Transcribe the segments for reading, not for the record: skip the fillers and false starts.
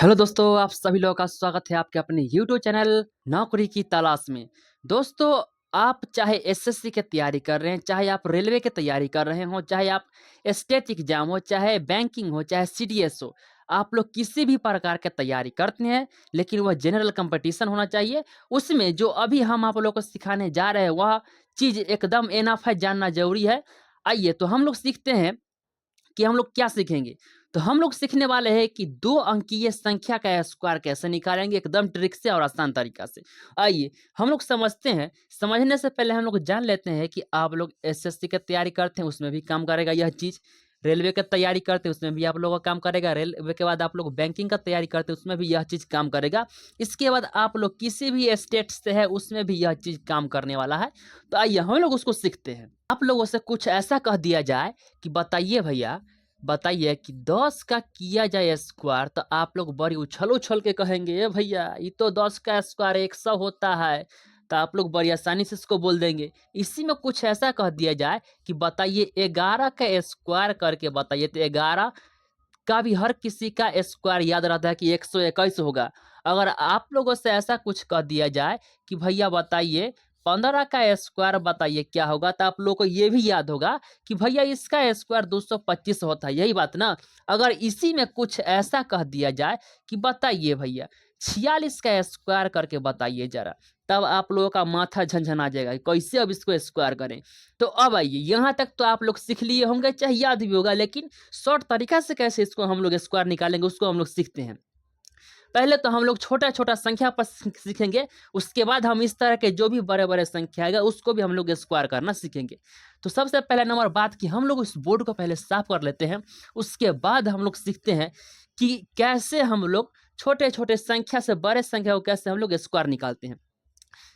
Hello दोस्तों, आप सभी लोगों का स्वागत है आपके अपने यूट्यूब चैनल नौकरी की तलाश में। दोस्तों, आप चाहे एसएससी की तैयारी कर रहे हैं, चाहे आप रेलवे की तैयारी कर रहे हो, चाहे आप स्टेट एग्जाम हो, चाहे बैंकिंग हो, चाहे सीडीएस हो, आप लोग किसी भी प्रकार की तैयारी करते हैं, लेकिन वह जनरल कंपटीशन होना चाहिए। उसमें जो अभी हम आप लोगों को सिखाने जा रहे हैं, वह चीज़ एकदम एनफ है, जानना जरूरी है। आइए तो हम लोग सीखते हैं कि हम लोग क्या सीखेंगे? तो हम लोग सीखने वाले हैं कि 2 अंकीय संख्या का स्क्वायर कैसे निकालेंगे एकदम ट्रिक से और आसान तरीका से। आइए, हम लोग समझते हैं, समझने से पहले हम लोग जान लेते हैं कि आप लोग एसएससी की तैयारी करते हैं, उसमें भी काम करेगा यह चीज़। रेलवे की तैयारी करते हैं, उसमें भी आप लोगों का काम करेगा। रेलवे के बाद आप लोग बैंकिंग का तैयारी करते हैं, उसमें भी यह चीज़ काम करेगा। इसके बाद आप लोग किसी भी स्टेट से है, उसमें भी यह चीज़ काम करने वाला है। तो आइए हम लोग उसको सीखते हैं। आप लोगों से कुछ ऐसा कह दिया जाए कि बताइए भैया, बताइए कि 10 का किया जाए स्क्वायर, तो आप लोग बड़ी उछल-उछल के कहेंगे, "ए भैया, ये तो 10 का स्क्वायर 100 होता है।" तो आप लोग बड़ी आसानी से इसको बोल देंगे। इसी में कुछ ऐसा कह दिया जाए कि बताइए 11 का स्क्वायर करके बताइए, तो 11 का भी हर किसी का स्क्वायर याद रहता है कि 121 होगा। अगर आप लोगों से ऐसा कुछ कह दिया जाए कि भैया बताइए 15 का स्क्वायर बताइए क्या होगा, तो आप लोगों को ये भी याद होगा कि भैया इसका स्क्वायर 225 होता है, यही बात ना? अगर इसी में कुछ ऐसा कह दिया जाए कि बताइए भैया 46 का स्क्वायर करके बताइए ज़रा, तब आप लोगों का माथा झनझना जाएगा कि कैसे अब इसको स्क्वायर करें। तो अब आइए, यहाँ तक तो आप लोग सीख लिए होंगे, चाहे याद भी होगा, लेकिन शॉर्ट तरीका से कैसे इसको हम लोग स्क्वायर निकालेंगे उसको हम लोग सीखते हैं। पहले तो हम लोग छोटा-छोटा संख्या पर सीखेंगे, उसके बाद हम इस तरह के जो भी बड़े-बड़े संख्या आएगा उसको भी हम लोग स्क्वायर करना सीखेंगे। तो सबसे पहला नंबर बात कि हम लोग इस बोर्ड को पहले साफ कर लेते हैं, उसके बाद हम लोग सीखते हैं कि कैसे हम लोग छोटे-छोटे संख्या से बड़े संख्या को कैसे हम लोग स्क्वायर निकालते हैं।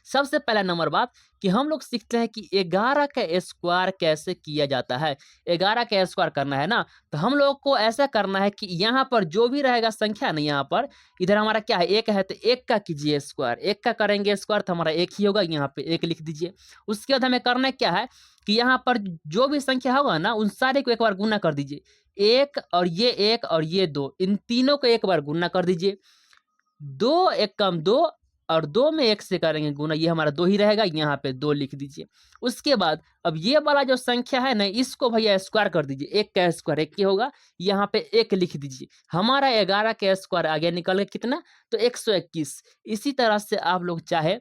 सबसे पहला नंबर बात कि हम लोग सीखते हैं कि 11 का स्क्वायर कैसे किया जाता है। 11 का स्क्वायर करना है ना, तो हम लोग को ऐसा करना है कि यहाँ पर जो भी रहेगा संख्या ना, यहाँ पर इधर हमारा क्या है 1 है, तो 1 का कीजिए स्क्वायर, 1 का करेंगे स्क्वायर तो हमारा 1 ही होगा, यहाँ पे 1 लिख दीजिए। उसके बाद हमें करना क्या है कि यहाँ पर जो भी संख्या होगा ना, उन सारे को एक बार गुना कर दीजिए। 1 और ये 1 और ये 2, इन तीनों को एक बार गुना कर दीजिए। 2 एक कम 2 और 2 में 1 से करेंगे गुना, ये हमारा 2 ही रहेगा, यहाँ पे 2 लिख दीजिए। उसके बाद अब ये वाला जो संख्या है ना, इसको भैया स्क्वायर कर दीजिए। 1 का स्क्वायर 1 ही होगा, यहाँ पे 1 लिख दीजिए। हमारा 11 का स्क्वायर आ गया निकल के कितना? तो 121। इसी तरह से आप लोग चाहे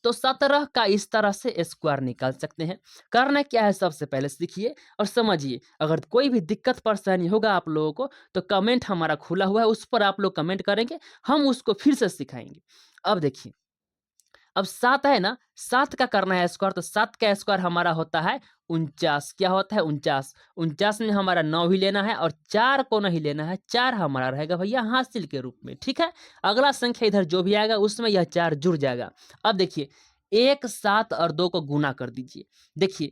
तो 17 का इस तरह से स्क्वायर निकाल सकते हैं। करना क्या है सबसे पहले सीखिए और समझिए। अगर कोई भी दिक्कत परेशानी होगा आप लोगों को, तो कमेंट हमारा खुला हुआ है, उस पर आप लोग कमेंट करेंगे, हम उसको फिर से सिखाएँगे। अब देखिए, अब 7 है ना, 7 का करना है स्क्वायर, तो 7 का स्क्वायर हमारा होता है 49। क्या होता है 49? 49 में हमारा 9 ही लेना है और 4 को नहीं लेना है, 4 हमारा रहेगा भैया हासिल के रूप में, ठीक है? अगला संख्या इधर जो भी आएगा उसमें यह 4 जुड़ जाएगा। अब देखिए 1, 7 और 2 को गुना कर दीजिए। देखिए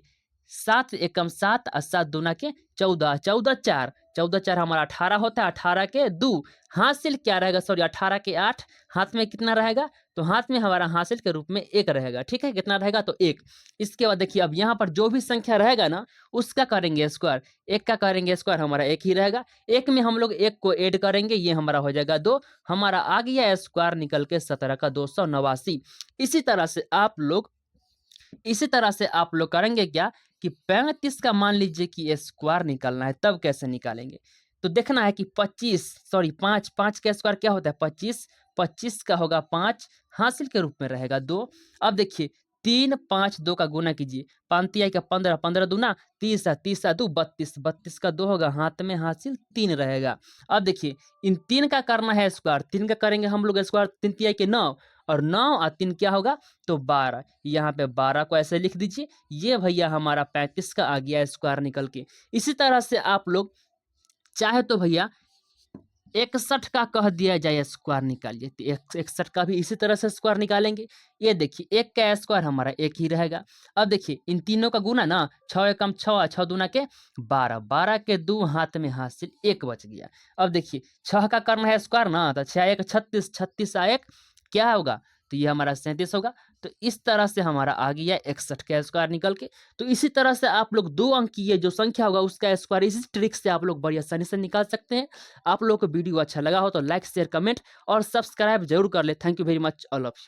7 एकम 7 और 7 दूना के 14, 14 4, 14 4 हमारा 18 होता है, 18 के 2 हासिल क्या रहेगा, सॉरी 18 के 8, हाथ में कितना रहेगा? तो हाथ में हमारा हासिल के रूप में 1 रहेगा, ठीक है? कितना रहेगा? तो 1। इसके बाद देखिए अब यहाँ पर जो भी संख्या रहेगा ना, उसका करेंगे स्क्वायर। 1 का करेंगे स्क्वायर, हमारा 1 ही रहेगा। 1 में हम लोग 1 को ऐड करेंगे, ये हमारा हो जाएगा 2। हमारा आ गया स्क्वायर निकल के 17 का 289। इसी तरह से आप लोग करेंगे क्या कि 35 का मान लीजिए कि स्क्वायर निकालना है, तब कैसे निकालेंगे? तो देखना है कि 5 5 का स्क्वायर क्या होता है 25, 25 का होगा 5, हासिल के रूप में रहेगा 2। अब देखिए 3 5 2 का गुना कीजिए, 5 तिहाई का 15, 15 दूना 30, 30 2 32, 32 का 2 होगा, हाथ में हासिल 3 रहेगा। अब देखिए इन 3 का करना है स्क्वायर, 3 का करेंगे हम लोग स्क्वायर, 3 तिहाई के 9 और 9 और 3 क्या होगा? तो 12। यहाँ पे 12 को ऐसे लिख दीजिए। ये भैया हमारा 35 का आ गया स्क्वायर निकल के। इसी तरह से आप लोग चाहे तो भैया 61 का कह दिया जाए स्क्वायर निकालिए, तो 61 का भी इसी तरह से स्क्वायर निकालेंगे। ये देखिए 1 का स्क्वायर हमारा 1 ही रहेगा। अब देखिए इन तीनों का गुना ना, 6 एकम 6, 6 दूना के 12, 12 के 2 हाथ में हासिल 1 बच गया। अब देखिए 6 का करना है स्क्वायर ना, तो 6 1 36, 36 आ 1 क्या होगा? तो ये हमारा 37 होगा। तो इस तरह से हमारा आ गया 61 का स्क्वायर निकल के। तो इसी तरह से आप लोग 2 अंक की ये जो संख्या होगा उसका स्क्वायर इसी ट्रिक से आप लोग बड़ी आसानी से निकाल सकते हैं। आप लोगों को वीडियो अच्छा लगा हो तो लाइक, शेयर, कमेंट और सब्सक्राइब ज़रूर कर लें। Thank you very much all of you.